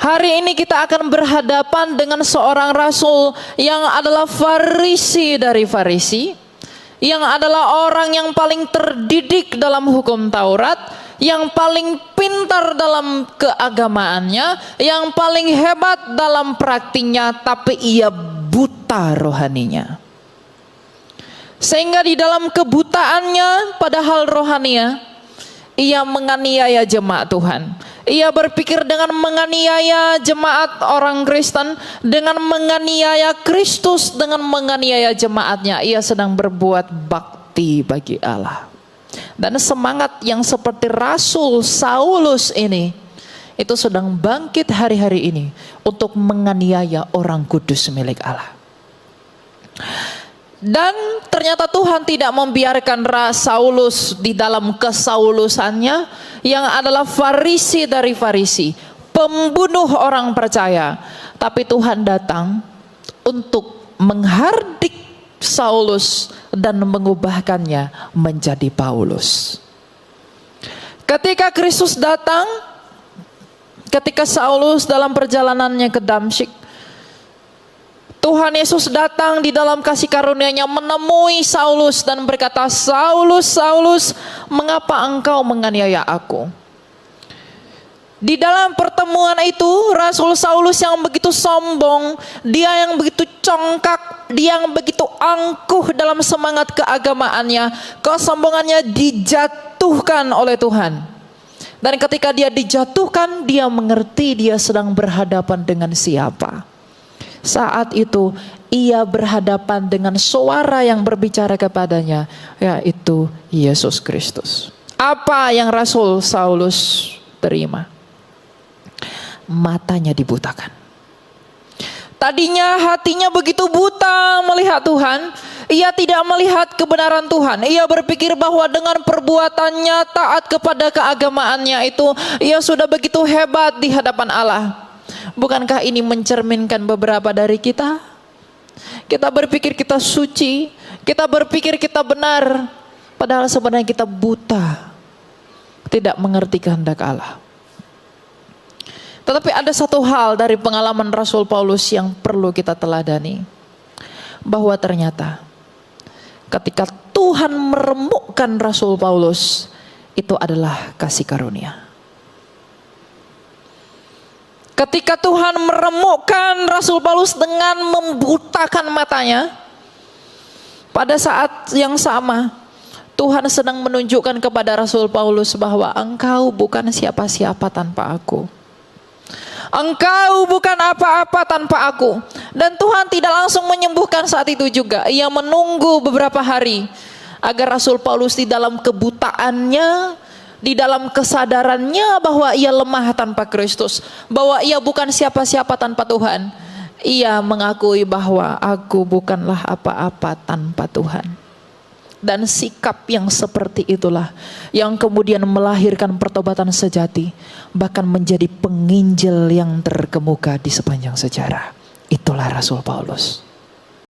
Hari ini kita akan berhadapan dengan seorang rasul yang adalah Farisi dari Farisi, yang adalah orang yang paling terdidik dalam hukum Taurat, yang paling pintar dalam keagamaannya, yang paling hebat dalam praktiknya, tapi ia buta rohaninya. Sehingga di dalam kebutaannya padahal rohaninya, ia menganiaya jemaat Tuhan. Ia berpikir dengan menganiaya jemaat orang Kristen, dengan menganiaya Kristus, dengan menganiaya jemaatnya, ia sedang berbuat bakti bagi Allah. Dan semangat yang seperti Rasul Saulus ini, itu sedang bangkit hari-hari ini untuk menganiaya orang kudus milik Allah. Dan ternyata Tuhan tidak membiarkan Saulus di dalam kesaulusannya, yang adalah Farisi dari Farisi, pembunuh orang percaya. Tapi Tuhan datang untuk menghardik Saulus dan mengubahkannya menjadi Paulus. Ketika Kristus datang, ketika Saulus dalam perjalanannya ke Damsyik, Tuhan Yesus datang di dalam kasih karunia-Nya menemui Saulus dan berkata, "Saulus, Saulus, mengapa engkau menganiaya aku?" Di dalam pertemuan itu, Rasul Saulus yang begitu sombong, dia yang begitu congkak, dia yang begitu angkuh dalam semangat keagamaannya, kesombongannya dijatuhkan oleh Tuhan. Dan ketika dia dijatuhkan, dia mengerti dia sedang berhadapan dengan siapa. Saat itu ia berhadapan dengan suara yang berbicara kepadanya, yaitu Yesus Kristus. Apa yang Rasul Saulus terima? Matanya dibutakan. Tadinya hatinya begitu buta melihat Tuhan, ia tidak melihat kebenaran Tuhan. Ia berpikir bahwa dengan perbuatannya taat kepada keagamaannya itu, ia sudah begitu hebat di hadapan Allah. Bukankah ini mencerminkan beberapa dari kita? Kita berpikir kita suci, kita berpikir kita benar, padahal sebenarnya kita buta, tidak mengerti kehendak Allah. Tetapi ada satu hal dari pengalaman Rasul Paulus yang perlu kita teladani, bahwa ternyata ketika Tuhan meremukkan Rasul Paulus, itu adalah kasih karunia. Ketika Tuhan meremukkan Rasul Paulus dengan membutakan matanya, pada saat yang sama Tuhan sedang menunjukkan kepada Rasul Paulus bahwa engkau bukan siapa-siapa tanpa aku. Engkau bukan apa-apa tanpa aku. Dan Tuhan tidak langsung menyembuhkan saat itu juga. Ia menunggu beberapa hari agar Rasul Paulus di dalam kebutaannya, di dalam kesadarannya bahwa ia lemah tanpa Kristus, bahwa ia bukan siapa-siapa tanpa Tuhan, ia mengakui bahwa aku bukanlah apa-apa tanpa Tuhan. Dan sikap yang seperti itulah yang kemudian melahirkan pertobatan sejati, bahkan menjadi penginjil yang terkemuka di sepanjang sejarah. Itulah Rasul Paulus.